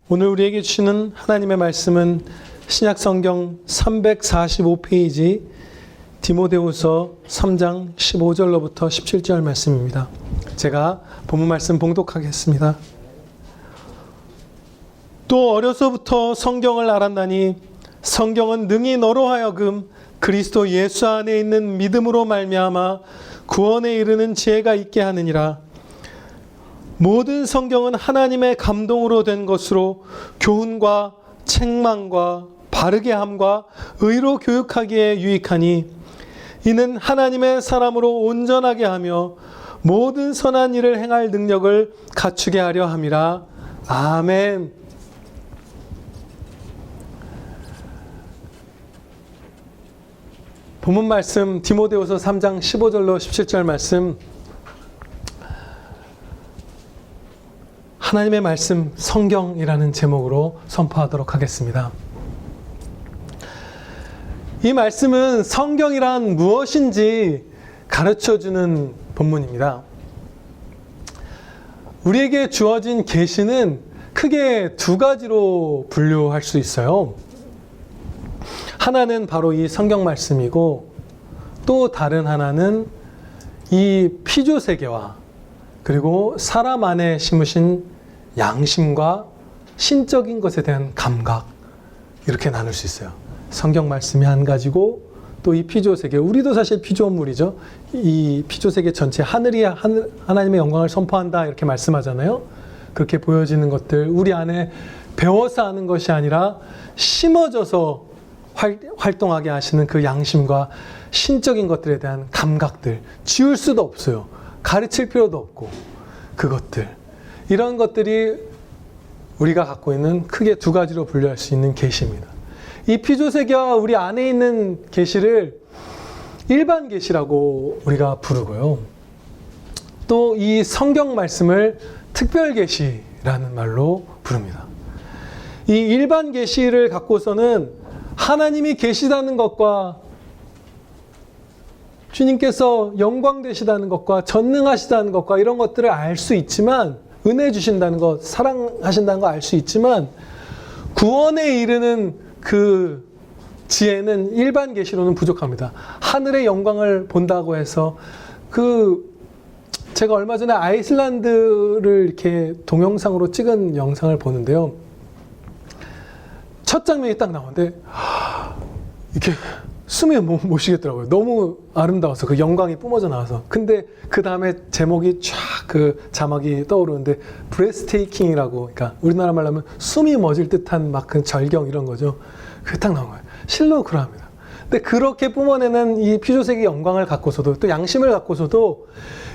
오늘 우리에게 주시는 하나님의 말씀은 신약성경 345페이지 디모데후서 3장 15절로부터 17절 말씀입니다. 제가 본문 말씀 봉독하겠습니다. 또 어려서부터 성경을 알았나니 성경은 능히 너로 하여금 그리스도 예수 안에 있는 믿음으로 말미암아 구원에 이르는 지혜가 있게 하느니라. 모든 성경은 하나님의 감동으로 된 것으로 교훈과 책망과 바르게 함과 의로 교육하기에 유익하니 이는 하나님의 사람으로 온전하게 하며 모든 선한 일을 행할 능력을 갖추게 하려 함이라. 아멘. 본문 말씀 디모데후서 3장 15절로 17절 말씀, 하나님의 말씀 성경이라는 제목으로 선포하도록 하겠습니다. 이 말씀은 성경이란 무엇인지 가르쳐주는 본문입니다. 우리에게 주어진 계시는 크게 두 가지로 분류할 수 있어요. 하나는 바로 이 성경 말씀이고, 또 다른 하나는 이 피조세계와 그리고 사람 안에 심으신 양심과 신적인 것에 대한 감각, 이렇게 나눌 수 있어요. 성경 말씀이 한 가지고 또 이 피조세계, 우리도 사실 피조물이죠. 이 피조세계 전체, 하늘이 하나님의 영광을 선포한다 이렇게 말씀하잖아요. 그렇게 보여지는 것들, 우리 안에 배워서 하는 것이 아니라 심어져서 활동하게 하시는 그 양심과 신적인 것들에 대한 감각들, 지울 수도 없어요. 가르칠 필요도 없고, 그것들, 이런 것들이 우리가 갖고 있는 크게 두 가지로 분류할 수 있는 계시입니다. 이 피조세계와 우리 안에 있는 계시를 일반 계시라고 우리가 부르고요. 또 이 성경 말씀을 특별 계시라는 말로 부릅니다. 이 일반 계시를 갖고서는 하나님이 계시다는 것과 주님께서 영광 되시다는 것과 전능하시다는 것과 이런 것들을 알 수 있지만, 은혜 주신다는 것, 사랑하신다는 거 알 수 있지만, 구원에 이르는 그 지혜는 일반 계시로는 부족합니다. 하늘의 영광을 본다고 해서, 제가 얼마 전에 아이슬란드를 이렇게 동영상으로 찍은 영상을 보는데요. 첫 장면이 딱 나오는데 이렇게 숨이 못 쉬겠더라고요. 너무 아름다워서, 그 영광이 뿜어져 나와서. 근데 그 다음에 제목이 쫙 그 자막이 떠오르는데 브레스테이킹이라고, 그러니까 우리나라 말로 하면 숨이 멎을 듯한 막 그 절경, 이런 거죠. 그게 딱 나온 거예요. 실로 그러합니다. 근데 그렇게 뿜어내는 이 피조세계 영광을 갖고서도, 또 양심을 갖고서도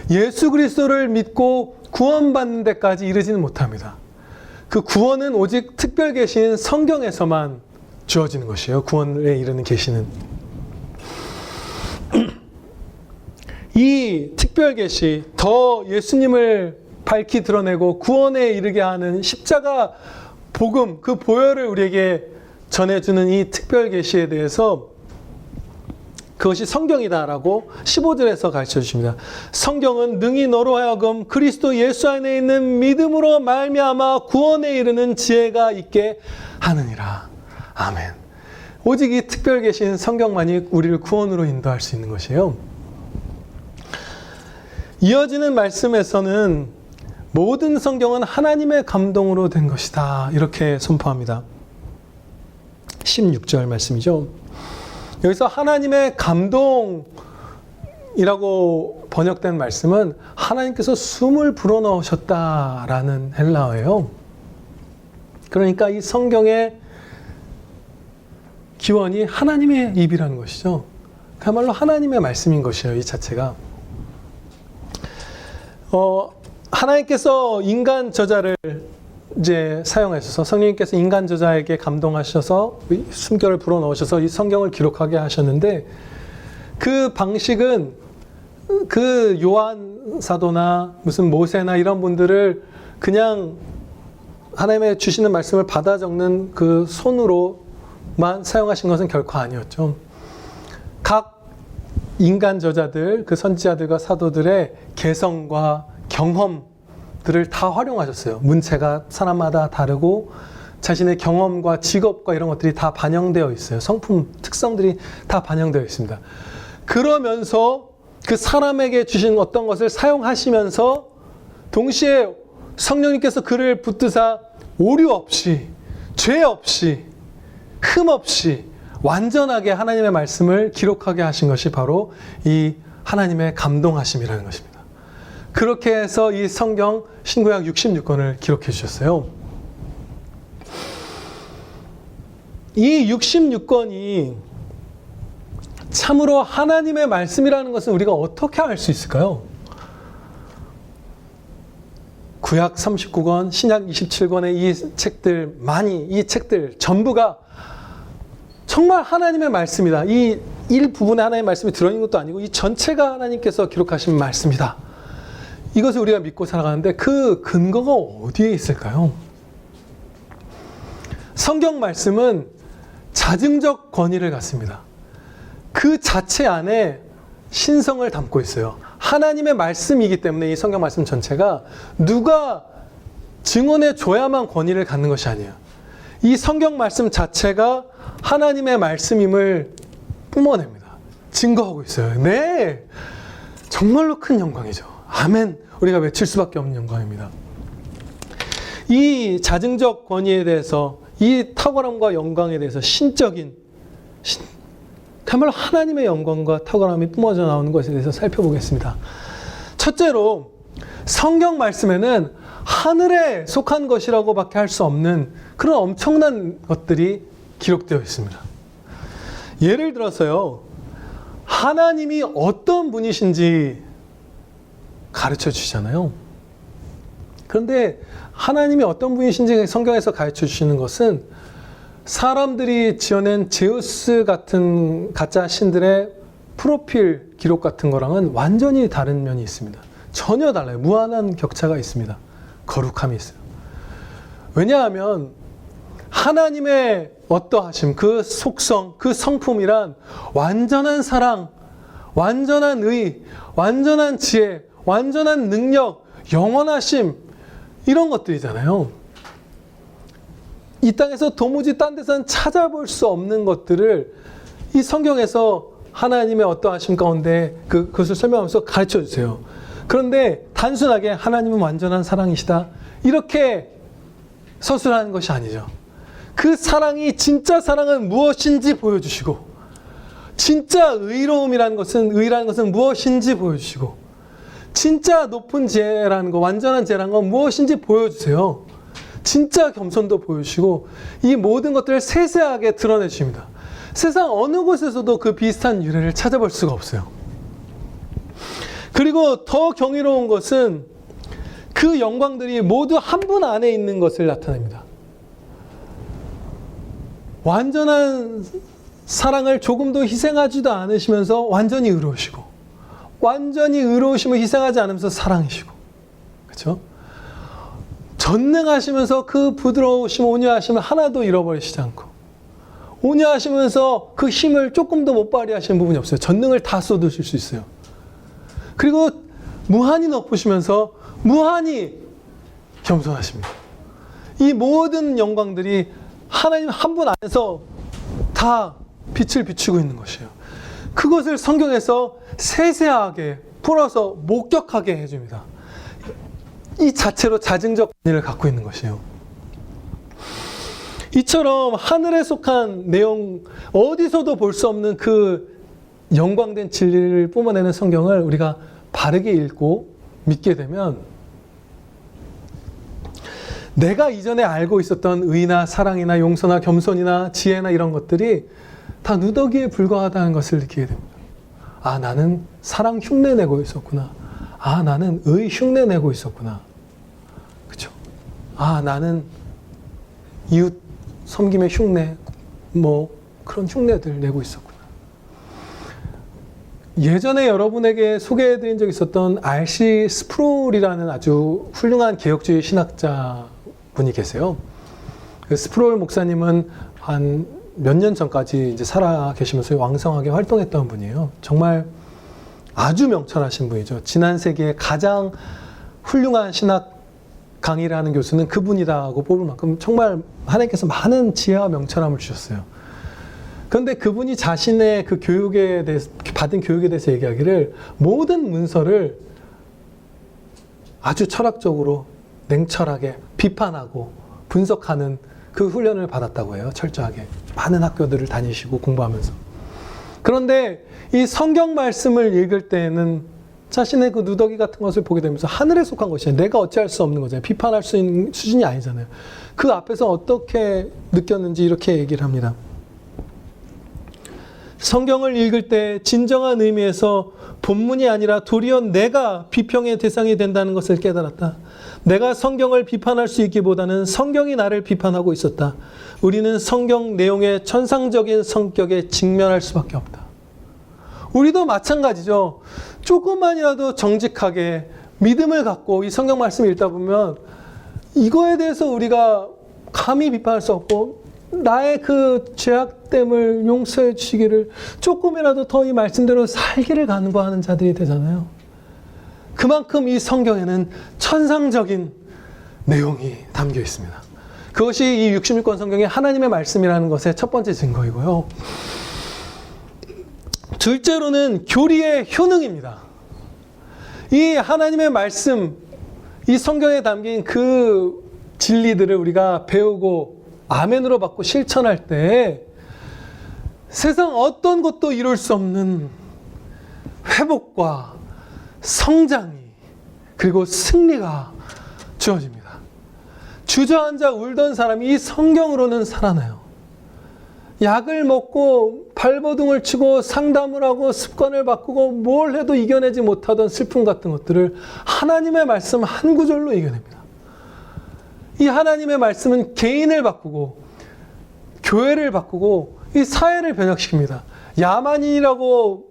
예수 그리스도를 믿고 구원받는 데까지 이르지는 못합니다. 그 구원은 오직 특별 계시인 성경에서만 주어지는 것이에요. 구원에 이르는 계시는. 이 특별 계시, 더 예수님을 밝히 드러내고 구원에 이르게 하는 십자가 복음, 그 보혈을 우리에게 전해주는 이 특별 계시에 대해서 그것이 성경이다라고 15절에서 가르쳐 주십니다. 성경은 능히 너로 하여금 그리스도 예수 안에 있는 믿음으로 말미암아 구원에 이르는 지혜가 있게 하느니라. 아멘. 오직 이 특별 계신 성경만이 우리를 구원으로 인도할 수 있는 것이에요. 이어지는 말씀에서는 모든 성경은 하나님의 감동으로 된 것이다, 이렇게 선포합니다. 16절 말씀이죠. 여기서 하나님의 감동이라고 번역된 말씀은 하나님께서 숨을 불어넣으셨다라는 헬라어예요. 그러니까 이 성경의 기원이 하나님의 입이라는 것이죠. 그야말로 하나님의 말씀인 것이에요, 이 자체가. 하나님께서 인간 저자를 이제 사용하셔서, 성령님께서 인간 저자에게 감동하셔서 숨결을 불어넣으셔서 이 성경을 기록하게 하셨는데, 그 방식은 그 요한 사도나 무슨 모세나 이런 분들을 그냥 하나님의 주시는 말씀을 받아 적는 그 손으로만 사용하신 것은 결코 아니었죠. 각 인간 저자들, 그 선지자들과 사도들의 개성과 경험들을 다 활용하셨어요. 문체가 사람마다 다르고 자신의 경험과 직업과 이런 것들이 다 반영되어 있어요. 성품 특성들이 다 반영되어 있습니다. 그러면서 그 사람에게 주신 어떤 것을 사용하시면서 동시에 성령님께서 그를 붙드사 오류 없이, 죄 없이, 흠 없이 완전하게 하나님의 말씀을 기록하게 하신 것이 바로 이 하나님의 감동하심이라는 것입니다. 그렇게 해서 이 성경 신구약 66권을 기록해 주셨어요. 이 66권이 참으로 하나님의 말씀이라는 것은 우리가 어떻게 알 수 있을까요? 구약 39권, 신약 27권의 이 책들 전부가 정말 하나님의 말씀이다. 이 일부분에 하나님의 말씀이 들어있는 것도 아니고 이 전체가 하나님께서 기록하신 말씀이다. 이것을 우리가 믿고 살아가는데 그 근거가 어디에 있을까요? 성경 말씀은 자증적 권위를 갖습니다. 그 자체 안에 신성을 담고 있어요. 하나님의 말씀이기 때문에 이 성경 말씀 전체가 누가 증언해 줘야만 권위를 갖는 것이 아니에요. 이 성경 말씀 자체가 하나님의 말씀임을 뿜어냅니다. 증거하고 있어요. 네, 정말로 큰 영광이죠. 아멘. 우리가 외칠 수밖에 없는 영광입니다. 이 자증적 권위에 대해서, 이 탁월함과 영광에 대해서 신적인 정말로 하나님의 영광과 탁월함이 뿜어져 나오는 것에 대해서 살펴보겠습니다. 첫째로 성경 말씀에는 하늘에 속한 것이라고밖에 할 수 없는 그런 엄청난 것들이 기록되어 있습니다. 예를 들어서요, 하나님이 어떤 분이신지 가르쳐 주시잖아요. 그런데 하나님이 어떤 분이신지 성경에서 가르쳐 주시는 것은 사람들이 지어낸 제우스 같은 가짜 신들의 프로필 기록 같은 거랑은 완전히 다른 면이 있습니다. 전혀 달라요. 무한한 격차가 있습니다. 거룩함이 있어요. 왜냐하면 하나님의 어떠하심, 그 속성, 그 성품이란 완전한 사랑, 완전한 의, 완전한 지혜, 완전한 능력, 영원하심, 이런 것들이잖아요. 이 땅에서 도무지 딴 데서는 찾아볼 수 없는 것들을 이 성경에서 하나님의 어떠하심 가운데 그것을 설명하면서 가르쳐 주세요. 그런데 단순하게 하나님은 완전한 사랑이시다, 이렇게 서술하는 것이 아니죠. 그 사랑이, 진짜 사랑은 무엇인지 보여주시고, 진짜 의로움이라는 것은, 의라는 것은 무엇인지 보여주시고, 진짜 높은 지혜라는 것, 완전한 지혜라는 건 무엇인지 보여주세요. 진짜 겸손도 보여주시고, 이 모든 것들을 세세하게 드러내 주십니다. 세상 어느 곳에서도 그 비슷한 유래를 찾아볼 수가 없어요. 그리고 더 경이로운 것은 그 영광들이 모두 한 분 안에 있는 것을 나타냅니다. 완전한 사랑을 조금도 희생하지도 않으시면서 완전히 의로우시고, 완전히 의로우심을 희생하지 않으면서 사랑이시고, 그렇죠? 전능하시면서 그 부드러우심, 온유하심을 하나도 잃어버리시지 않고, 온유하시면서 그 힘을 조금도 못 발휘하시는 부분이 없어요. 전능을 다 쏟으실 수 있어요. 그리고 무한히 높으시면서 무한히 겸손하십니다. 이 모든 영광들이 하나님 한 분 안에서 다 빛을 비추고 있는 것이에요. 그것을 성경에서 세세하게 풀어서 목격하게 해줍니다. 이 자체로 자증적 권위를 갖고 있는 것이에요. 이처럼 하늘에 속한 내용, 어디서도 볼 수 없는 그 영광된 진리를 뿜어내는 성경을 우리가 바르게 읽고 믿게 되면 내가 이전에 알고 있었던 의나 사랑이나 용서나 겸손이나 지혜나 이런 것들이 다 누더기에 불과하다는 것을 느끼게 됩니다. 아, 나는 사랑 흉내내고 있었구나. 아, 나는 의 흉내내고 있었구나. 그렇죠? 아, 나는 이웃 섬김의 흉내, 뭐 그런 흉내들 내고 있었구나. 예전에 여러분에게 소개해드린 적이 있었던 R.C. 스프롤이라는 아주 훌륭한 개혁주의 신학자 분이 계세요. 그 스프롤 목사님은 한 몇 년 전까지 이제 살아 계시면서 왕성하게 활동했던 분이에요. 정말 아주 명철하신 분이죠. 지난 세기에 가장 훌륭한 신학 강의를 하는 교수는 그분이라고 뽑을 만큼 정말 하나님께서 많은 지혜와 명철함을 주셨어요. 그런데 그분이 자신의 그 교육에 대해서, 받은 교육에 대해서 얘기하기를 모든 문서를 아주 철학적으로 냉철하게 비판하고 분석하는 그 훈련을 받았다고 해요. 철저하게. 많은 학교들을 다니시고 공부하면서. 그런데 이 성경 말씀을 읽을 때에는 자신의 그 누더기 같은 것을 보게 되면서 하늘에 속한 것이에요. 내가 어찌할 수 없는 거잖아요. 비판할 수 있는 수준이 아니잖아요. 그 앞에서 어떻게 느꼈는지 이렇게 얘기를 합니다. 성경을 읽을 때 진정한 의미에서 본문이 아니라 도리어 내가 비평의 대상이 된다는 것을 깨달았다. 내가 성경을 비판할 수 있기보다는 성경이 나를 비판하고 있었다. 우리는 성경 내용의 천상적인 성격에 직면할 수밖에 없다. 우리도 마찬가지죠. 조금만이라도 정직하게 믿음을 갖고 이 성경 말씀을 읽다 보면 이거에 대해서 우리가 감히 비판할 수 없고 나의 그 죄악됨을 용서해 주시기를 조금이라도 더 이 말씀대로 살기를 간구하는 자들이 되잖아요. 그만큼 이 성경에는 천상적인 내용이 담겨 있습니다. 그것이 이 66권 성경의 하나님의 말씀이라는 것의 첫 번째 증거이고요. 둘째로는 교리의 효능입니다. 이 하나님의 말씀, 이 성경에 담긴 그 진리들을 우리가 배우고 아멘으로 받고 실천할 때 세상 어떤 것도 이룰 수 없는 회복과 성장이 그리고 승리가 주어집니다. 주저앉아 울던 사람이 이 성경으로는 살아나요. 약을 먹고 발버둥을 치고 상담을 하고 습관을 바꾸고 뭘 해도 이겨내지 못하던 슬픔 같은 것들을 하나님의 말씀 한 구절로 이겨냅니다. 이 하나님의 말씀은 개인을 바꾸고 교회를 바꾸고 이 사회를 변혁시킵니다. 야만인이라고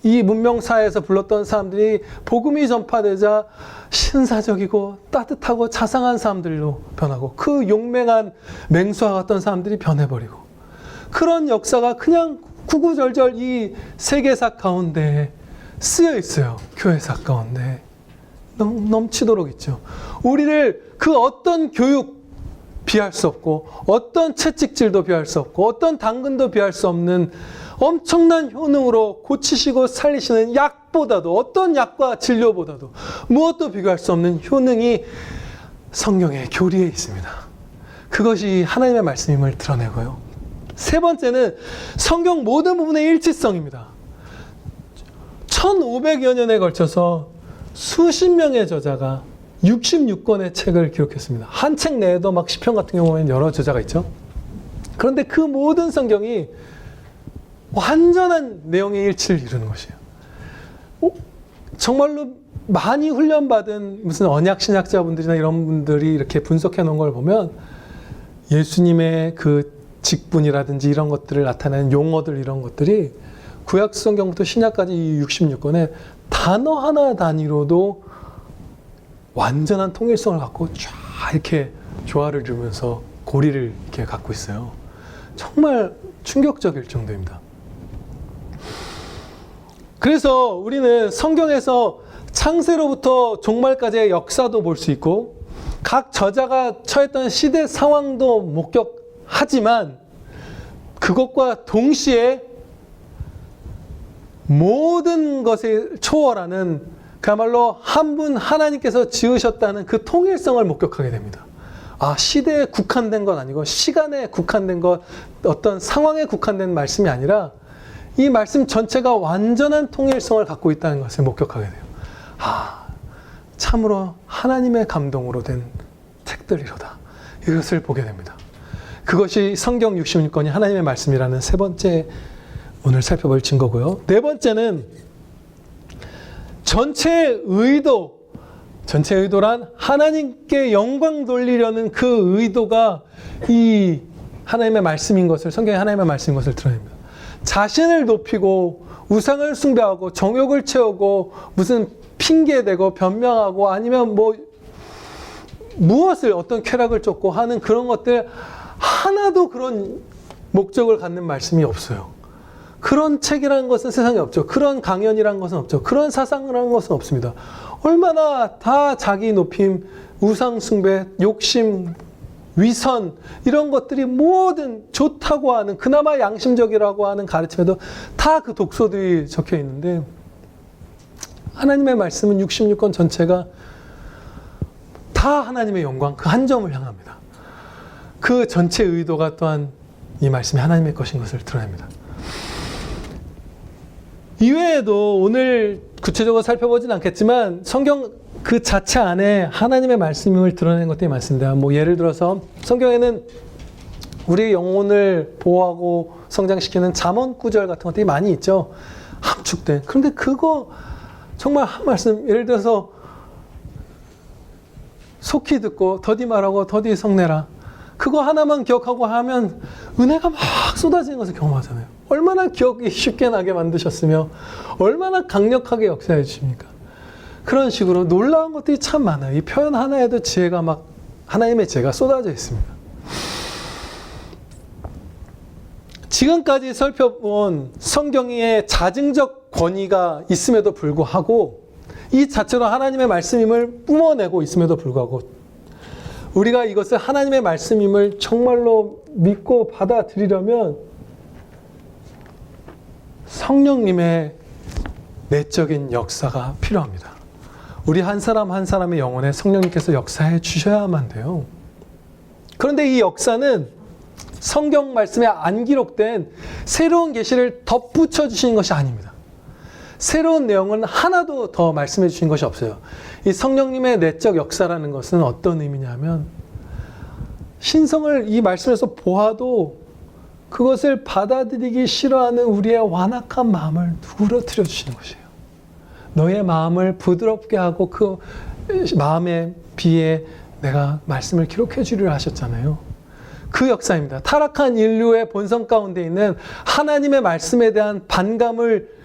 이 문명사회에서 불렀던 사람들이 복음이 전파되자 신사적이고 따뜻하고 자상한 사람들로 변하고 그 용맹한 맹수와 같던 사람들이 변해버리고 그런 역사가 그냥 구구절절 이 세계사 가운데 쓰여 있어요. 교회사 가운데 넘치도록 있죠. 우리를 그 어떤 교육 비할 수 없고 어떤 채찍질도 비할 수 없고 어떤 당근도 비할 수 없는 엄청난 효능으로 고치시고 살리시는 약보다도 어떤 약과 진료보다도 무엇도 비교할 수 없는 효능이 성경의 교리에 있습니다. 그것이 하나님의 말씀임을 드러내고요. 세 번째는 성경 모든 부분의 일치성입니다. 1500여 년에 걸쳐서 수십 명의 저자가 66권의 책을 기록했습니다. 한 책 내에도 막 시편 같은 경우에는 여러 저자가 있죠. 그런데 그 모든 성경이 완전한 내용의 일치를 이루는 것이에요. 정말로 많이 훈련받은 무슨 언약 신학자분들이나 이런 분들이 이렇게 분석해 놓은 걸 보면 예수님의 그 직분이라든지 이런 것들을 나타내는 용어들 이런 것들이 구약 성경부터 신약까지 이 66권에 단어 하나 단위로도 완전한 통일성을 갖고 쫙 이렇게 조화를 이루면서 고리를 이렇게 갖고 있어요. 정말 충격적일 정도입니다. 그래서 우리는 성경에서 창세로부터 종말까지의 역사도 볼 수 있고 각 저자가 처했던 시대 상황도 목격하지만 그것과 동시에 모든 것을 초월하는 그야말로 한 분 하나님께서 지으셨다는 그 통일성을 목격하게 됩니다. 아, 시대에 국한된 건 아니고 시간에 국한된 것, 어떤 상황에 국한된 말씀이 아니라 이 말씀 전체가 완전한 통일성을 갖고 있다는 것을 목격하게 돼요. 아, 참으로 하나님의 감동으로 된 책들이로다. 이것을 보게 됩니다. 그것이 성경 66권이 하나님의 말씀이라는 세 번째 오늘 살펴볼 증거고요. 네 번째는 전체의 의도란 하나님께 영광 돌리려는 그 의도가 이 하나님의 말씀인 것을, 성경의 하나님의 말씀인 것을 드러냅니다. 자신을 높이고 우상을 숭배하고 정욕을 채우고 무슨 핑계대고 변명하고 아니면 뭐 무엇을 어떤 쾌락을 쫓고 하는 그런 것들 하나도 그런 목적을 갖는 말씀이 없어요. 그런 책이라는 것은 세상에 없죠. 그런 강연이라는 것은 없죠. 그런 사상이라는 것은 없습니다. 얼마나 다 자기 높임, 우상 숭배, 욕심, 위선 이런 것들이 모든 좋다고 하는, 그나마 양심적이라고 하는 가르침에도 다 그 독소들이 적혀 있는데, 하나님의 말씀은 66권 전체가 다 하나님의 영광, 그 한 점을 향합니다. 그 전체 의도가 또한 이 말씀이 하나님의 것인 것을 드러냅니다. 이외에도 오늘 구체적으로 살펴보진 않겠지만 성경 그 자체 안에 하나님의 말씀임을 드러내는 것들이 많습니다. 뭐 예를 들어서 성경에는 우리 영혼을 보호하고 성장시키는 잠언 구절 같은 것들이 많이 있죠. 함축된. 그런데 그거 정말 한 말씀, 예를 들어서 속히 듣고 더디 말하고 더디 성내라. 그거 하나만 기억하고 하면 은혜가 막 쏟아지는 것을 경험하잖아요. 얼마나 기억이 쉽게 나게 만드셨으며 얼마나 강력하게 역사해 주십니까? 그런 식으로 놀라운 것들이 참 많아요. 이 표현 하나에도 지혜가 막, 하나님의 지혜가 쏟아져 있습니다. 지금까지 살펴본 성경의 자증적 권위가 있음에도 불구하고 이 자체로 하나님의 말씀임을 뿜어내고 있음에도 불구하고 우리가 이것을 하나님의 말씀임을 정말로 믿고 받아들이려면 성령님의 내적인 역사가 필요합니다. 우리 한 사람 한 사람의 영혼에 성령님께서 역사해 주셔야만 돼요. 그런데 이 역사는 성경 말씀에 안 기록된 새로운 계시를 덧붙여 주시는 것이 아닙니다. 새로운 내용은 하나도 더 말씀해 주신 것이 없어요. 이 성령님의 내적 역사라는 것은 어떤 의미냐면 신성을 이 말씀에서 보아도 그것을 받아들이기 싫어하는 우리의 완악한 마음을 누그러뜨려 주시는 것이에요. 너의 마음을 부드럽게 하고 그 마음의 비에 내가 말씀을 기록해 주리라 하셨잖아요. 그 역사입니다. 타락한 인류의 본성 가운데 있는 하나님의 말씀에 대한 반감을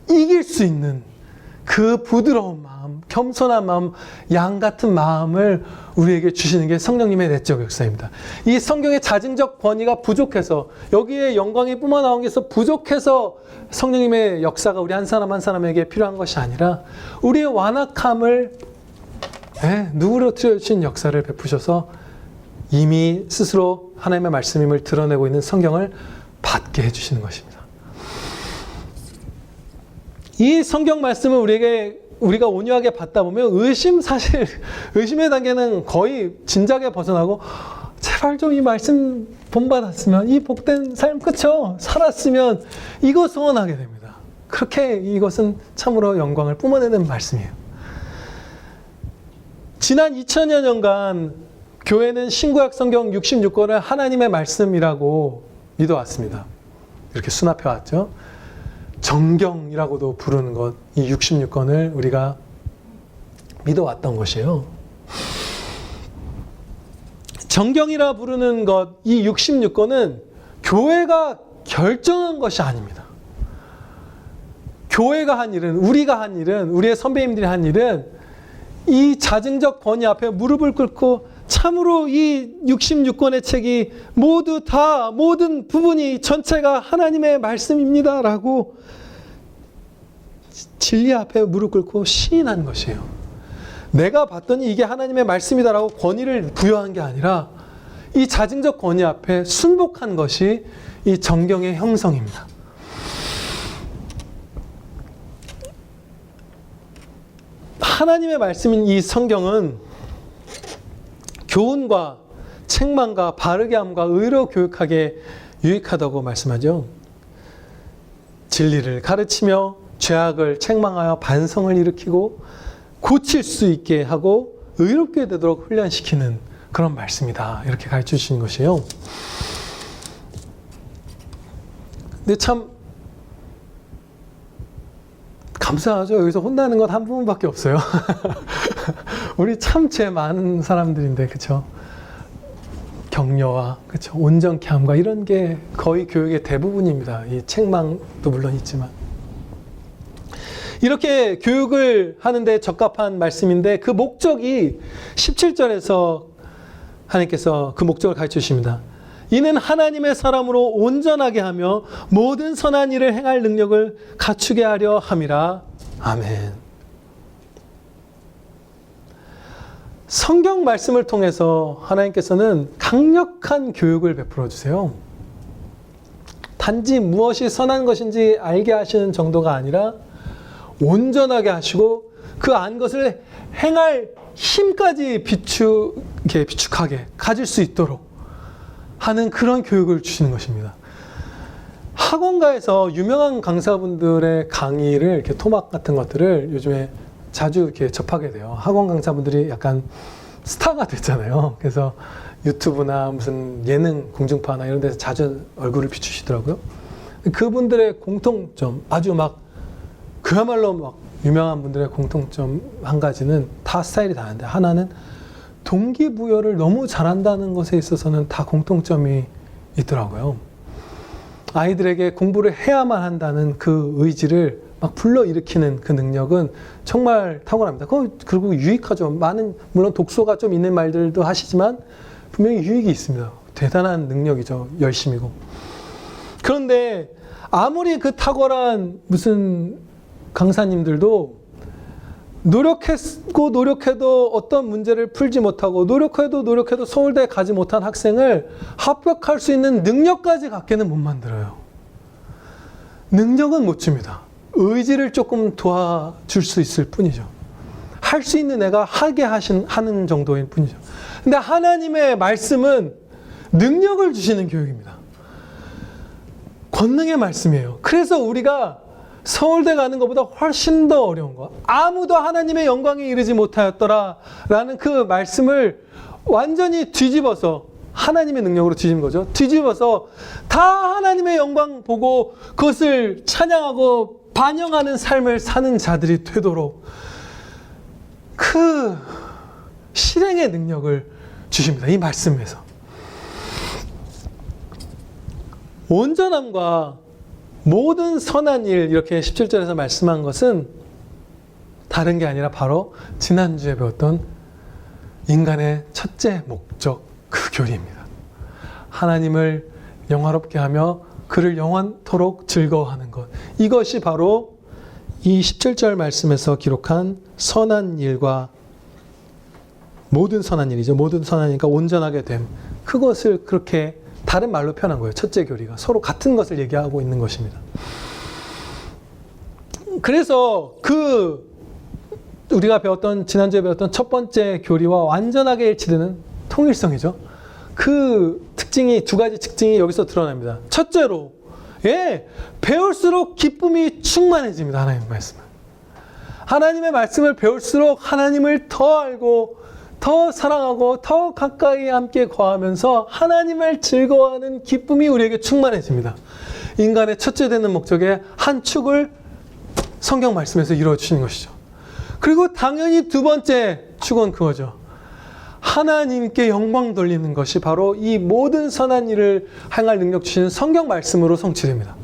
이길 수 있는 그 부드러운 마음, 겸손한 마음, 양 같은 마음을 우리에게 주시는 게 성령님의 내적 역사입니다. 이 성경의 자증적 권위가 부족해서, 여기에 영광이 뿜어나온 게서 부족해서 성령님의 역사가 우리 한 사람 한 사람에게 필요한 것이 아니라 우리의 완악함을 누그러뜨려 주신 역사를 베푸셔서 이미 스스로 하나님의 말씀임을 드러내고 있는 성경을 받게 해주시는 것입니다. 이 성경 말씀을 우리가 온유하게 받다 보면 사실 의심의 단계는 거의 진작에 벗어나고 제발 좀 이 말씀 본받았으면, 이 복된 삶 그쵸? 살았으면 이거 소원하게 됩니다. 그렇게 이것은 참으로 영광을 뿜어내는 말씀이에요. 지난 2000여 년간 교회는 신구약 성경 66권을 하나님의 말씀이라고 믿어왔습니다. 이렇게 수납해왔죠. 정경이라고도 부르는 것, 이 66권을 우리가 믿어왔던 것이에요. 정경이라 부르는 것, 이 66권은 교회가 결정한 것이 아닙니다. 교회가 한 일은, 우리가 한 일은, 우리의 선배님들이 한 일은 이 자증적 권위 앞에 무릎을 꿇고 참으로 이 66권의 책이 모두 다, 모든 부분이 전체가 하나님의 말씀입니다 라고 진리 앞에 무릎 꿇고 시인한 것이에요. 내가 봤더니 이게 하나님의 말씀이다라고 권위를 부여한 게 아니라 이 자증적 권위 앞에 순복한 것이 이 정경의 형성입니다. 하나님의 말씀인 이 성경은 교훈과 책망과 바르게 함과 의로 교육하게 유익하다고 말씀하죠. 진리를 가르치며 죄악을 책망하여 반성을 일으키고 고칠 수 있게 하고 의롭게 되도록 훈련시키는 그런 말씀이다. 이렇게 가르쳐 주시는 것이에요. 근데 참 감사하죠. 여기서 혼나는 건 한 부분밖에 없어요. 우리 참 죄 많은 사람들인데, 그쵸? 격려와, 그쵸? 온전케 함과 이런 게 거의 교육의 대부분입니다. 이 책망도 물론 있지만. 이렇게 교육을 하는데 적합한 말씀인데 그 목적이 17절에서 하나님께서 그 목적을 가르쳐 주십니다. 이는 하나님의 사람으로 온전하게 하며 모든 선한 일을 행할 능력을 갖추게 하려 함이라. 아멘. 성경 말씀을 통해서 하나님께서는 강력한 교육을 베풀어 주세요. 단지 무엇이 선한 것인지 알게 하시는 정도가 아니라 온전하게 하시고 그 안 것을 행할 힘까지 비축하게 가질 수 있도록 하는 그런 교육을 주시는 것입니다. 학원가에서 유명한 강사분들의 강의를 이렇게 토막 같은 것들을 요즘에 자주 이렇게 접하게 돼요. 학원 강사분들이 약간 스타가 됐잖아요. 그래서 유튜브나 무슨 예능 공중파나 이런 데서 자주 얼굴을 비추시더라고요. 그분들의 공통점, 아주 막 그야말로 막 유명한 분들의 공통점 한 가지는 다 스타일이 다른데, 하나는 동기부여를 너무 잘한다는 것에 있어서는 다 공통점이 있더라고요. 아이들에게 공부를 해야만 한다는 그 의지를 막 불러일으키는 그 능력은 정말 탁월합니다. 그리고 유익하죠. 많은, 물론 독소가 좀 있는 말들도 하시지만 분명히 유익이 있습니다. 대단한 능력이죠. 열심이고. 그런데 아무리 그 탁월한 무슨 강사님들도 노력해도 어떤 문제를 풀지 못하고 노력해도 서울대에 가지 못한 학생을 합격할 수 있는 능력까지 갖게는 못 만들어요. 능력은 못 줍니다. 의지를 조금 도와줄 수 있을 뿐이죠. 할 수 있는 애가 하게 하는 정도일 뿐이죠. 근데 하나님의 말씀은 능력을 주시는 교육입니다. 권능의 말씀이에요. 그래서 우리가 서울대 가는 것보다 훨씬 더 어려운 거, 아무도 하나님의 영광에 이르지 못하였더라 라는 그 말씀을 완전히 뒤집어서 하나님의 능력으로 뒤집은 거죠. 뒤집어서 다 하나님의 영광 보고 그것을 찬양하고 반영하는 삶을 사는 자들이 되도록 그 실행의 능력을 주십니다. 이 말씀에서. 온전함과 모든 선한 일, 이렇게 17절에서 말씀한 것은 다른 게 아니라 바로 지난주에 배웠던 인간의 첫째 목적, 그 교리입니다. 하나님을 영화롭게 하며 그를 영원토록 즐거워하는 것. 이것이 바로 이 17절 말씀에서 기록한 선한 일과 모든 선한 일이죠. 모든 선한 일과 온전하게 됨. 그것을 그렇게 다른 말로 표현한 거예요. 첫째 교리가. 서로 같은 것을 얘기하고 있는 것입니다. 그래서 우리가 지난주에 배웠던 첫 번째 교리와 완전하게 일치되는 통일성이죠. 그 특징이, 두 가지 특징이 여기서 드러납니다. 첫째로, 배울수록 기쁨이 충만해집니다. 하나님의 말씀을. 하나님의 말씀을 배울수록 하나님을 더 알고 더 사랑하고 더 가까이 함께 거하면서 하나님을 즐거워하는 기쁨이 우리에게 충만해집니다. 인간의 첫째 되는 목적의 한 축을 성경 말씀에서 이루어주시는 것이죠. 그리고 당연히 두 번째 축은 그거죠. 하나님께 영광 돌리는 것이 바로 이 모든 선한 일을 행할 능력 주시는 성경 말씀으로 성취됩니다.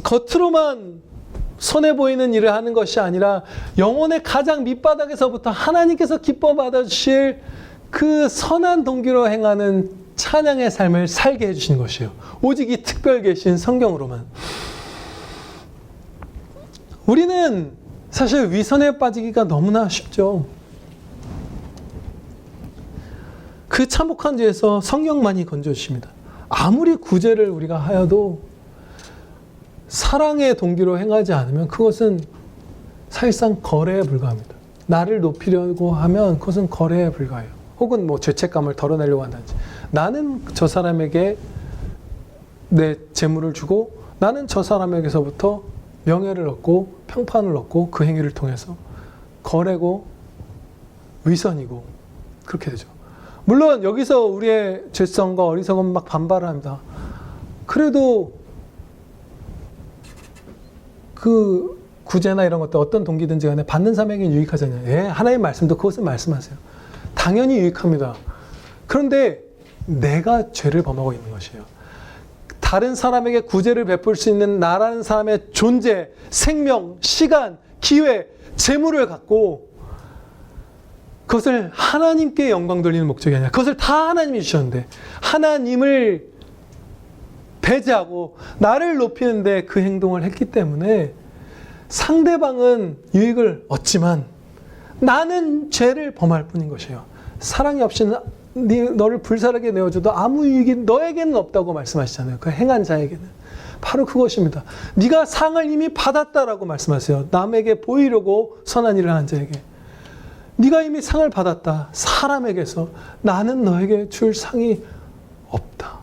겉으로만 선해 보이는 일을 하는 것이 아니라 영혼의 가장 밑바닥에서부터 하나님께서 기뻐 받아주실 그 선한 동기로 행하는 찬양의 삶을 살게 해주시는 것이에요. 오직 이 특별 계신 성경으로만. 우리는 사실 위선에 빠지기가 너무나 쉽죠. 그 참혹한 죄에서 성경만이 건져주십니다. 아무리 구제를 우리가 하여도 사랑의 동기로 행하지 않으면 그것은 사실상 거래에 불과합니다. 나를 높이려고 하면 그것은 거래에 불과해요. 혹은 뭐 죄책감을 덜어내려고 한다든지. 나는 저 사람에게 내 재물을 주고 나는 저 사람에게서부터 명예를 얻고 평판을 얻고 그 행위를 통해서 거래고 위선이고 그렇게 되죠. 물론 여기서 우리의 죄성과 어리석음 막 반발을 합니다. 그래도 그 구제나 이런 것도 어떤 동기든지 간에 받는 사람에게 유익하잖아요. 하나님의 말씀도 그것을 말씀하세요. 당연히 유익합니다. 그런데 내가 죄를 범하고 있는 것이에요. 다른 사람에게 구제를 베풀 수 있는 나라는 사람의 존재, 생명, 시간, 기회, 재물을 갖고 그것을 하나님께 영광 돌리는 목적이 아니라 그것을 다 하나님이 주셨는데 하나님을 배제하고 나를 높이는데 그 행동을 했기 때문에 상대방은 유익을 얻지만 나는 죄를 범할 뿐인 것이에요. 사랑이 없이는 너를 불살하게 내어줘도 아무 유익이 너에게는 없다고 말씀하시잖아요. 그 행한 자에게는. 바로 그것입니다. 네가 상을 이미 받았다라고 말씀하세요. 남에게 보이려고 선한 일을 하는 자에게. 네가 이미 상을 받았다. 사람에게서. 나는 너에게 줄 상이 없다.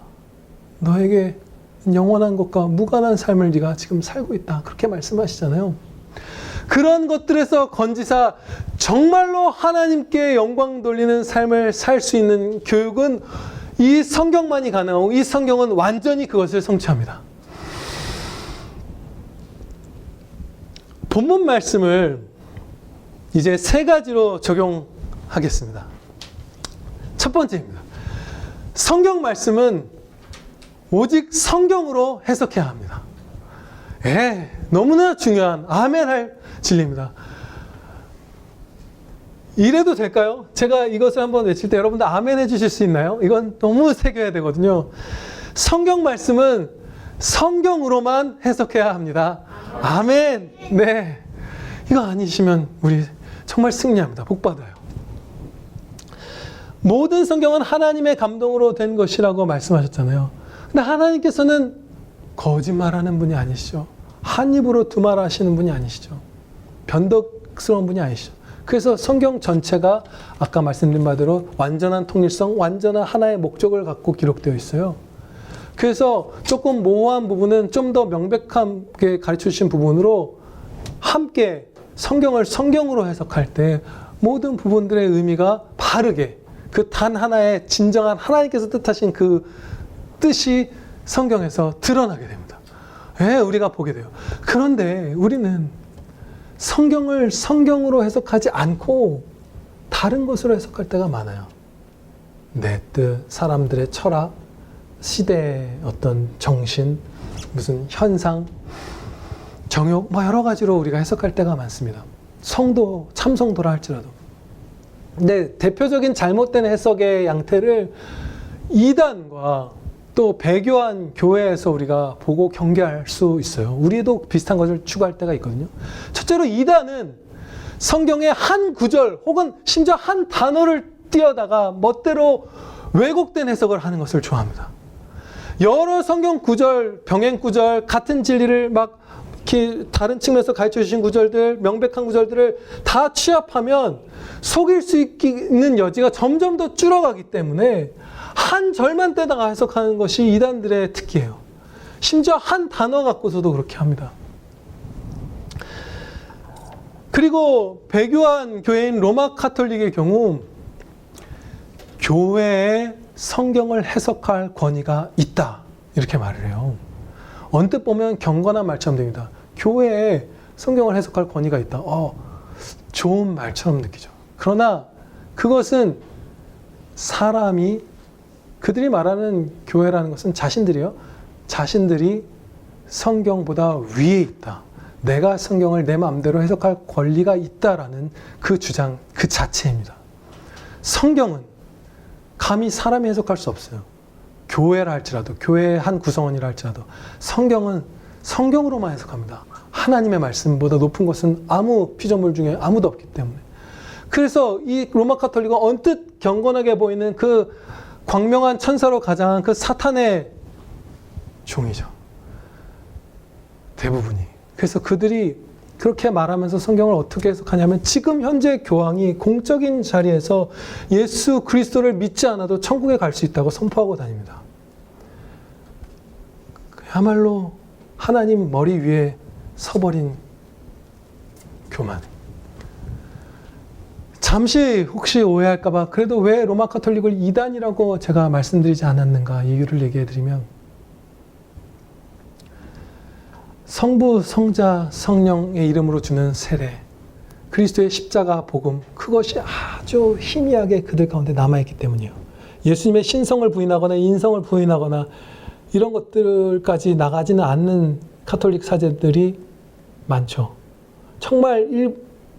너에게 영원한 것과 무관한 삶을 네가 지금 살고 있다. 그렇게 말씀하시잖아요. 그런 것들에서 건지사 정말로 하나님께 영광 돌리는 삶을 살 수 있는 교육은 이 성경만이 가능하고, 이 성경은 완전히 그것을 성취합니다. 본문 말씀을 이제 3가지로 적용하겠습니다. 첫 번째입니다. 성경 말씀은 오직 성경으로 해석해야 합니다. 너무나 중요한 아멘 할 진리입니다. 이래도 될까요? 제가 이것을 한번 외칠 때 여러분들 아멘 해주실 수 있나요? 이건 너무 새겨야 되거든요. 성경 말씀은 성경으로만 해석해야 합니다. 아멘. 네. 이거 아니시면 우리 정말 승리합니다. 복 받아요. 모든 성경은 하나님의 감동으로 된 것이라고 말씀하셨잖아요. 근데 하나님께서는 거짓말하는 분이 아니시죠. 한 입으로 두 말 하시는 분이 아니시죠. 변덕스러운 분이 아니시죠. 그래서 성경 전체가 아까 말씀드린 바대로 완전한 통일성, 완전한 하나의 목적을 갖고 기록되어 있어요. 그래서 조금 모호한 부분은 좀 더 명백하게 가르쳐 주신 부분으로 함께 성경을 성경으로 해석할 때 모든 부분들의 의미가 바르게 그 단 하나의 진정한 하나님께서 뜻하신 그 뜻이 성경에서 드러나게 됩니다. 우리가 보게 돼요. 그런데 우리는 성경을 성경으로 해석하지 않고 다른 것으로 해석할 때가 많아요. 내 뜻, 사람들의 철학, 시대의 어떤 정신, 무슨 현상, 정욕, 여러 가지로 우리가 해석할 때가 많습니다. 성도, 참성도라 할지라도. 근데 대표적인 잘못된 해석의 양태를 이단과 또 배교한 교회에서 우리가 보고 경계할 수 있어요. 우리도 비슷한 것을 추구할 때가 있거든요. 첫째로 이단은 성경의 한 구절 혹은 심지어 한 단어를 띄어다가 멋대로 왜곡된 해석을 하는 것을 좋아합니다. 여러 성경 구절, 병행 구절, 같은 진리를 막 이렇게 다른 측면에서 가르쳐 주신 구절들, 명백한 구절들을 다 취합하면 속일 수 있는 여지가 점점 더 줄어가기 때문에 한 절만 떼다가 해석하는 것이 이단들의 특기예요. 심지어 한 단어 갖고서도 그렇게 합니다. 그리고 배교한 교회인 로마 카톨릭의 경우 교회에 성경을 해석할 권위가 있다 이렇게 말을 해요. 언뜻 보면 경건한 말처럼 됩니다. 교회에 성경을 해석할 권위가 있다. 좋은 말처럼 느끼죠. 그러나 그것은 사람이 그들이 말하는 교회라는 것은 자신들이 성경보다 위에 있다. 내가 성경을 내 마음대로 해석할 권리가 있다라는 그 주장 그 자체입니다. 성경은 감히 사람이 해석할 수 없어요. 교회라 할지라도, 교회의 한 구성원이라 할지라도 성경은 성경으로만 해석합니다. 하나님의 말씀보다 높은 것은 아무 피조물 중에 아무도 없기 때문에. 그래서 이 로마 카톨릭은 언뜻 경건하게 보이는 그 광명한 천사로 가장한 그 사탄의 종이죠. 대부분이. 그래서 그들이 그렇게 말하면서 성경을 어떻게 해석하냐면 지금 현재 교황이 공적인 자리에서 예수 그리스도를 믿지 않아도 천국에 갈 수 있다고 선포하고 다닙니다. 그야말로 하나님 머리 위에 서버린 교만. 잠시 혹시 오해할까봐 그래도 왜 로마 카톨릭을 이단이라고 제가 말씀드리지 않았는가 이유를 얘기해드리면 성부, 성자, 성령의 이름으로 주는 세례, 그리스도의 십자가 복음, 그것이 아주 희미하게 그들 가운데 남아있기 때문이에요. 예수님의 신성을 부인하거나 인성을 부인하거나 이런 것들까지 나가지는 않는 카톨릭 사제들이 많죠. 정말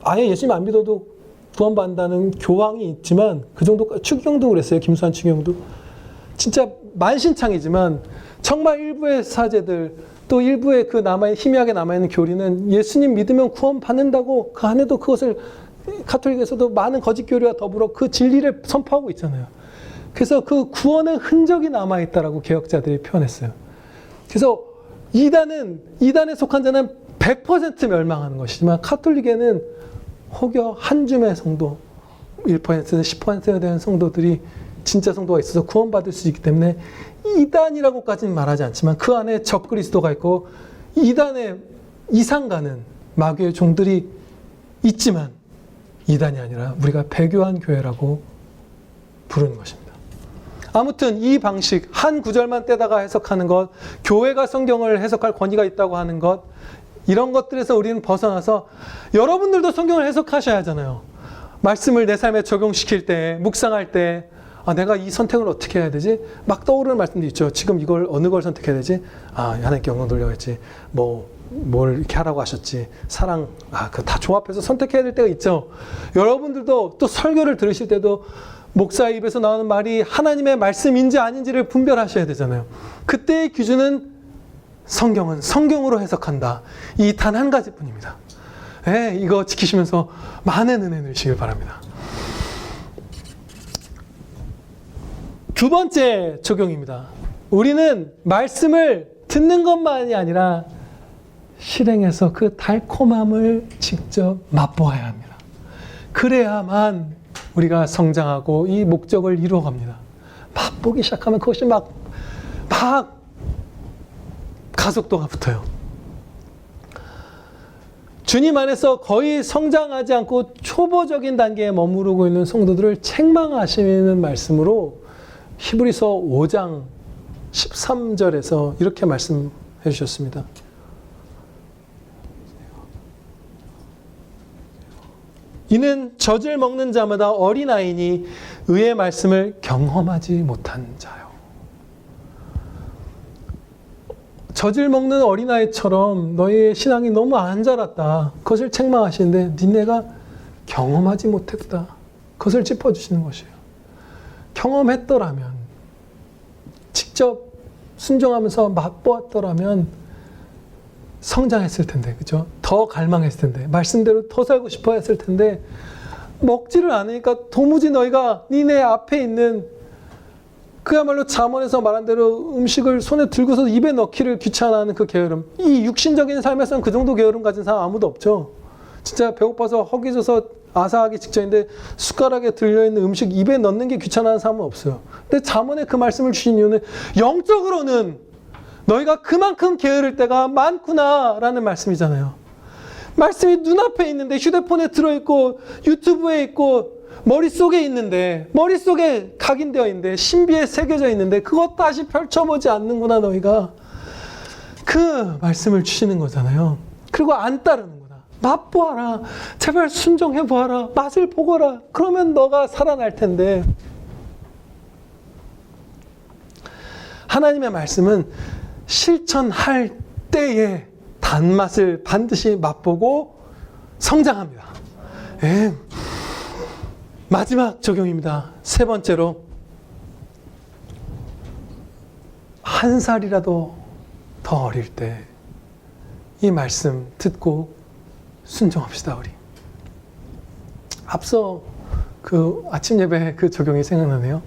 아예 예수님 안 믿어도 구원받는다는 교황이 있지만 그 정도, 추기경도 그랬어요. 김수환 추기경도. 진짜 만신창이지만 정말 일부의 사제들 또 일부의 그 희미하게 남아있는 교리는 예수님 믿으면 구원 받는다고 그 안에도 그것을 가톨릭에서도 많은 거짓 교리와 더불어 그 진리를 선포하고 있잖아요. 그래서 그 구원의 흔적이 남아있다라고 개혁자들이 표현했어요. 그래서 이단에 속한 자는 100% 멸망하는 것이지만 가톨릭에는 혹여 한 줌의 성도, 1%, 10%가 되는 성도들이 진짜 성도가 있어서 구원받을 수 있기 때문에 이단이라고까지는 말하지 않지만 그 안에 적그리스도가 있고 이단에 이상 가는 마귀의 종들이 있지만 이단이 아니라 우리가 배교한 교회라고 부르는 것입니다. 아무튼 이 방식, 한 구절만 떼다가 해석하는 것, 교회가 성경을 해석할 권위가 있다고 하는 것, 이런 것들에서 우리는 벗어나서 여러분들도 성경을 해석하셔야 하잖아요. 말씀을 내 삶에 적용시킬 때, 묵상할 때 내가 이 선택을 어떻게 해야 되지? 막 떠오르는 말씀도 있죠. 지금 이걸 어느 걸 선택해야 되지? 하나님께 영광 돌려야지. 뭘 이렇게 하라고 하셨지. 사랑, 그 다 조합해서 선택해야 될 때가 있죠. 여러분들도 또 설교를 들으실 때도 목사의 입에서 나오는 말이 하나님의 말씀인지 아닌지를 분별하셔야 되잖아요. 그때의 기준은 성경은 성경으로 해석한다. 이 단 한 가지뿐입니다. 이거 지키시면서 많은 은혜 누리시길 바랍니다. 두 번째 적용입니다. 우리는 말씀을 듣는 것만이 아니라 실행해서 그 달콤함을 직접 맛보아야 합니다. 그래야만 우리가 성장하고 이 목적을 이루어갑니다. 맛보기 시작하면 그것이 막 가속도가 붙어요. 주님 안에서 거의 성장하지 않고 초보적인 단계에 머무르고 있는 성도들을 책망하시는 말씀으로 히브리서 5장 13절에서 이렇게 말씀해 주셨습니다. 이는 젖을 먹는 자마다 어린아이니 의의 말씀을 경험하지 못한 자요. 젖을 먹는 어린아이처럼 너희의 신앙이 너무 안 자랐다. 그것을 책망하시는데 니네가 경험하지 못했다. 그것을 짚어주시는 것이에요. 경험했더라면, 직접 순종하면서 맛보았더라면 성장했을 텐데, 그죠? 더 갈망했을 텐데, 말씀대로 더 살고 싶어 했을 텐데, 먹지를 않으니까 도무지 너희가 니네 앞에 있는 그야말로 잠언에서 말한 대로 음식을 손에 들고서 입에 넣기를 귀찮아하는 그 게으름. 이 육신적인 삶에서는 그 정도 게으름 가진 사람 아무도 없죠. 진짜 배고파서 허기져서 아사하기 직전인데 숟가락에 들려있는 음식 입에 넣는 게 귀찮아하는 사람은 없어요. 근데 잠언에 그 말씀을 주신 이유는 영적으로는 너희가 그만큼 게으를 때가 많구나라는 말씀이잖아요. 말씀이 눈앞에 있는데 휴대폰에 들어있고 유튜브에 있고 머릿속에 있는데 머릿속에 각인되어 있는데 신비에 새겨져 있는데 그것 다시 펼쳐보지 않는구나 너희가. 그 말씀을 주시는 거잖아요. 그리고 안 따르는구나. 맛보아라. 제발 순종해보아라. 맛을 보거라. 그러면 너가 살아날 텐데. 하나님의 말씀은 실천할 때에 단맛을 반드시 맛보고 성장합니다. 마지막 적용입니다. 세 번째로, 한 살이라도 더 어릴 때 이 말씀 듣고 순종합시다. 우리 앞서 그 아침 예배 그 적용이 생각나네요.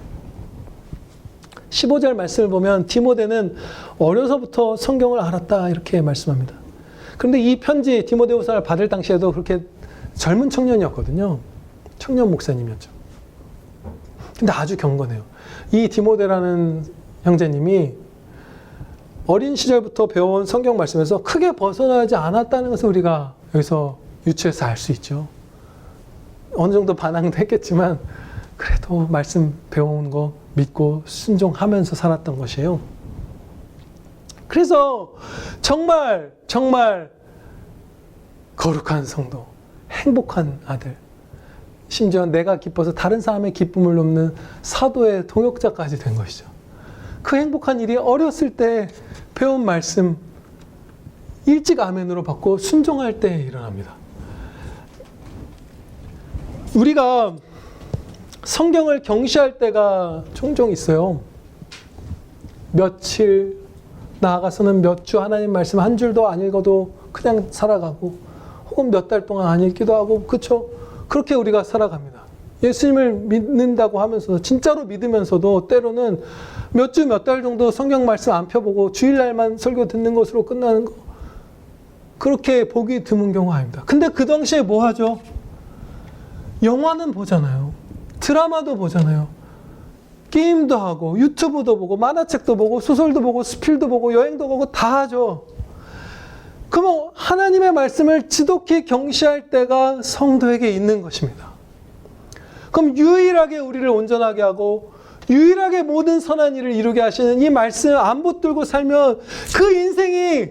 15절 말씀을 보면 디모데는 어려서부터 성경을 알았다 이렇게 말씀합니다. 그런데 이 편지 디모데후서를 받을 당시에도 그렇게 젊은 청년이었거든요. 청년 목사님이었죠. 근데 아주 경건해요. 이 디모데라는 형제님이 어린 시절부터 배워온 성경 말씀에서 크게 벗어나지 않았다는 것을 우리가 여기서 유추해서 알 수 있죠. 어느 정도 반항도 했겠지만 그래도 말씀 배워온 거 믿고 순종하면서 살았던 것이에요. 그래서 정말 거룩한 성도, 행복한 아들, 심지어 내가 기뻐서 다른 사람의 기쁨을 돕는 사도의 동역자까지 된 것이죠. 그 행복한 일이 어렸을 때 배운 말씀 일찍 아멘으로 받고 순종할 때 일어납니다. 우리가 성경을 경시할 때가 종종 있어요. 며칠, 나아가서는 몇 주 하나님 말씀 한 줄도 안 읽어도 그냥 살아가고, 혹은 몇 달 동안 안 읽기도 하고, 그쵸? 그렇게 우리가 살아갑니다. 예수님을 믿는다고 하면서도, 진짜로 믿으면서도 때로는 몇 주, 몇 달 정도 성경 말씀 안 펴보고 주일날만 설교 듣는 것으로 끝나는 거, 그렇게 보기 드문 경우가 아닙니다. 근데 그 당시에 뭐 하죠? 영화는 보잖아요. 드라마도 보잖아요. 게임도 하고, 유튜브도 보고, 만화책도 보고, 소설도 보고, 스필도 보고, 여행도 가고 다 하죠. 그럼 하나님의 말씀을 지독히 경시할 때가 성도에게 있는 것입니다. 그럼 유일하게 우리를 온전하게 하고 유일하게 모든 선한 일을 이루게 하시는 이 말씀 안 붙들고 살면 그 인생이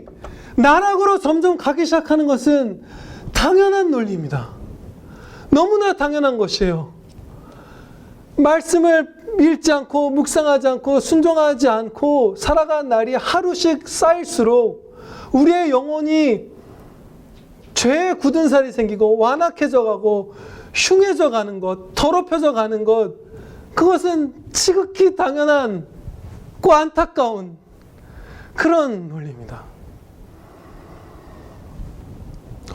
나락으로 점점 가기 시작하는 것은 당연한 논리입니다. 너무나 당연한 것이에요. 말씀을 읽지 않고 묵상하지 않고 순종하지 않고 살아간 날이 하루씩 쌓일수록 우리의 영혼이 죄에 굳은 살이 생기고 완악해져 가고 흉해져 가는 것, 더럽혀져 가는 것, 그것은 지극히 당연한 고 안타까운 그런 논리입니다.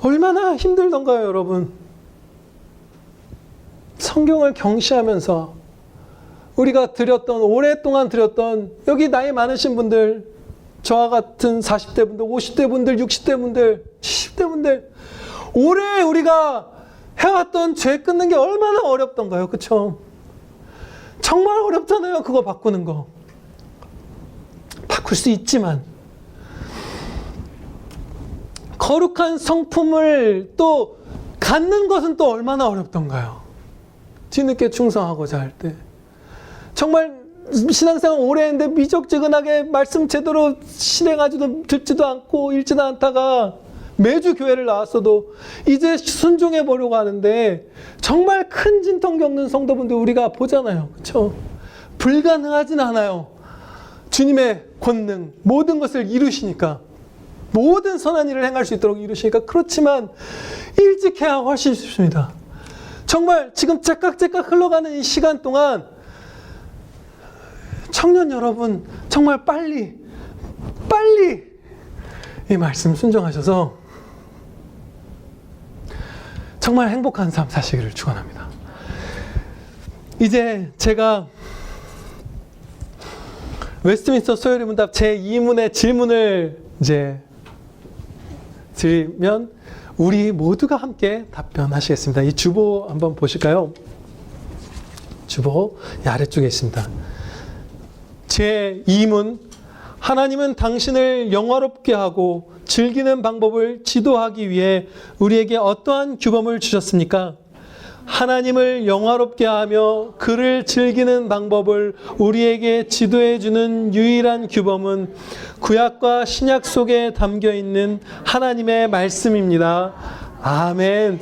얼마나 힘들던가요, 여러분? 성경을 경시하면서 우리가 오랫동안 드렸던, 여기 나이 많으신 분들, 저와 같은 40대 분들, 50대 분들, 60대 분들, 70대 분들, 오래 우리가 해왔던 죄 끊는 게 얼마나 어렵던가요? 그쵸? 정말 어렵잖아요, 그거 바꾸는 거. 바꿀 수 있지만 거룩한 성품을 또 갖는 것은 또 얼마나 어렵던가요? 뒤늦게 충성하고자 할 때. 정말 신앙생활 오래 했는데 미적지근하게 말씀 제대로 실행하지도 듣지도 않고 읽지도 않다가 매주 교회를 나왔어도 이제 순종해 보려고 하는데 정말 큰 진통 겪는 성도분들 우리가 보잖아요. 그렇죠? 불가능하진 않아요. 주님의 권능, 모든 것을 이루시니까, 모든 선한 일을 행할 수 있도록 이루시니까. 그렇지만 일찍 해야 훨씬 쉽습니다. 정말 지금 째깍째깍 흘러가는 이 시간 동안 청년 여러분 정말 빨리 이 말씀 순종하셔서 정말 행복한 삶 사시기를 축원합니다. 이제 제가 웨스트민스터 소요리 문답 제2문의 질문을 이제 드리면 우리 모두가 함께 답변하시겠습니다. 이 주보 한번 보실까요? 주보 아래쪽에 있습니다. 제2문, 하나님은 당신을 영화롭게 하고 즐기는 방법을 지도하기 위해 우리에게 어떠한 규범을 주셨습니까? 하나님을 영화롭게 하며 그를 즐기는 방법을 우리에게 지도해 주는 유일한 규범은 구약과 신약 속에 담겨 있는 하나님의 말씀입니다. 아멘.